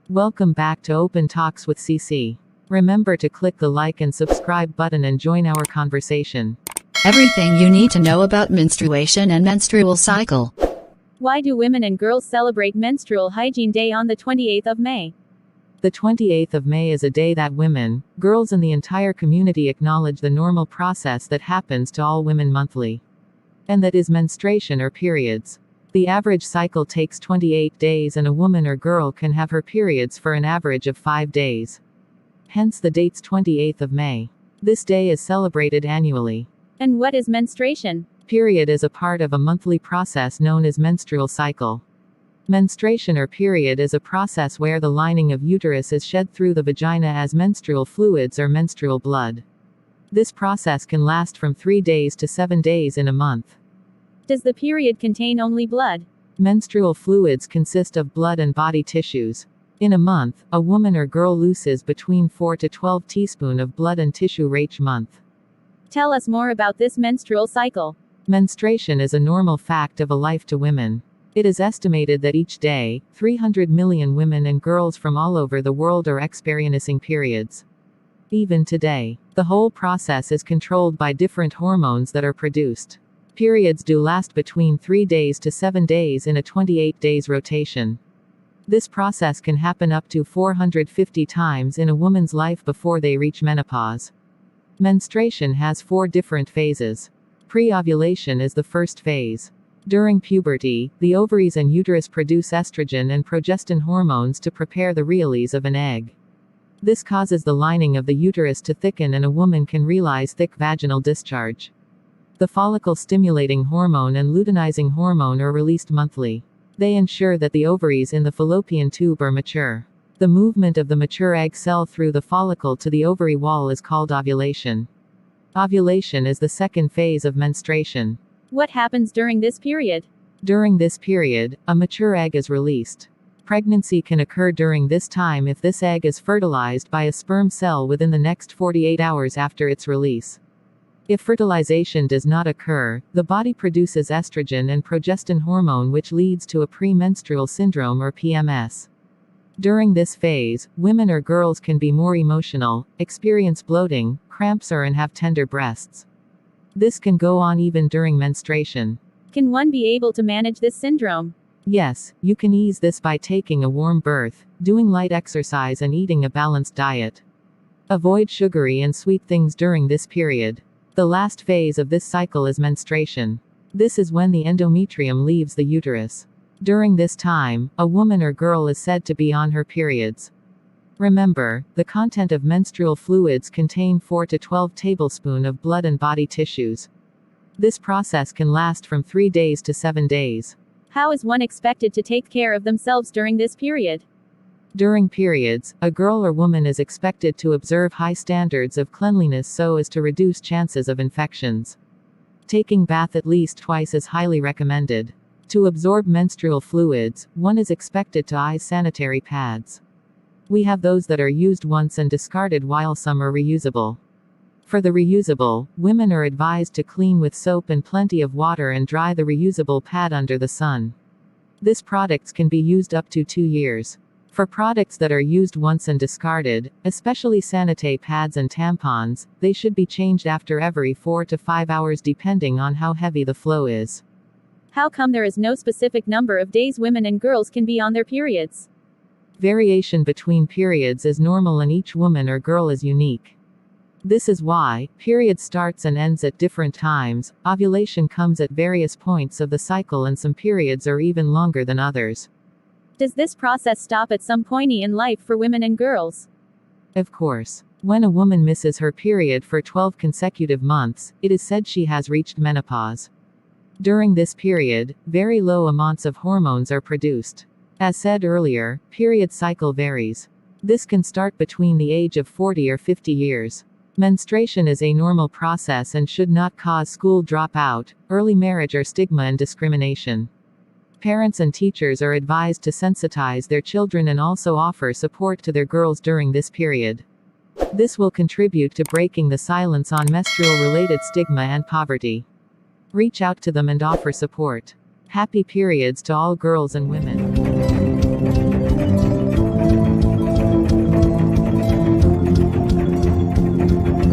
Welcome back to Open Talks with CC. Remember to click the like and subscribe button and join our conversation. Everything you need to know about menstruation and menstrual cycle. Why do women and girls celebrate Menstrual Hygiene Day on the 28th of May? The 28th of May is a day that women, girls and the entire community acknowledge the normal process that happens to all women monthly. And that is menstruation or periods. The average cycle takes 28 days and a woman or girl can have her periods for an average of 5 days. Hence the date's 28th of May. This day is celebrated annually. And what is menstruation? Period is a part of a monthly process known as menstrual cycle. Menstruation or period is a process where the lining of uterus is shed through the vagina as menstrual fluids or menstrual blood. This process can last from 3 days to 7 days in a month. Does the period contain only blood? Menstrual fluids consist of blood and body tissues. In a month, a woman or girl loses between 4 to 12 teaspoons of blood and tissue each month. Tell us more about this menstrual cycle. Menstruation is a normal fact of a life to women. It is estimated that each day, 300 million women and girls from all over the world are experiencing periods. Even today, the whole process is controlled by different hormones that are produced. Periods do last between 3 days to 7 days in a 28 days rotation. This process can happen up to 450 times in a woman's life before they reach menopause. Menstruation has 4 different phases. Pre-ovulation is the first phase. During puberty, the ovaries and uterus produce estrogen and progestin hormones to prepare the release of an egg. This causes the lining of the uterus to thicken and a woman can realize thick vaginal discharge. The follicle-stimulating hormone and luteinizing hormone are released monthly. They ensure that the ovaries in the fallopian tube are mature. The movement of the mature egg cell through the follicle to the ovary wall is called ovulation. Ovulation is the second phase of menstruation. What happens during this period? During this period, a mature egg is released. Pregnancy can occur during this time if this egg is fertilized by a sperm cell within the next 48 hours after its release. If fertilization does not occur, the body produces estrogen and progestin hormone, which leads to a premenstrual syndrome or PMS. During this phase, women or girls can be more emotional, experience bloating, cramps and have tender breasts. This can go on even during menstruation. Can one be able to manage this syndrome? Yes, you can ease this by taking a warm bath, doing light exercise and eating a balanced diet. Avoid sugary and sweet things during this period. The last phase of this cycle is menstruation. This is when the endometrium leaves the uterus. During this time, a woman or girl is said to be on her periods. Remember, the content of menstrual fluids contain 4 to 12 tablespoons of blood and body tissues. This process can last from 3 days to 7 days. How is one expected to take care of themselves during this period? During periods, a girl or woman is expected to observe high standards of cleanliness so as to reduce chances of infections. Taking bath at least twice is highly recommended. To absorb menstrual fluids, one is expected to use sanitary pads. We have those that are used once and discarded while some are reusable. For the reusable, women are advised to clean with soap and plenty of water and dry the reusable pad under the sun. This products can be used up to 2 years. For products that are used once and discarded, especially sanitary pads and tampons, they should be changed after every 4 to 5 hours depending on how heavy the flow is. How come there is no specific number of days women and girls can be on their periods? Variation between periods is normal and each woman or girl is unique. This is why, period starts and ends at different times, ovulation comes at various points of the cycle and some periods are even longer than others. Does this process stop at some point in life for women and girls? Of course. When a woman misses her period for 12 consecutive months, it is said she has reached menopause. During this period, very low amounts of hormones are produced. As said earlier, period cycle varies. This can start between the age of 40 or 50 years. Menstruation is a normal process and should not cause school dropout, early marriage or stigma and discrimination. Parents and teachers are advised to sensitize their children and also offer support to their girls during this period. This will contribute to breaking the silence on menstrual-related stigma and poverty. Reach out to them and offer support. Happy periods to all girls and women.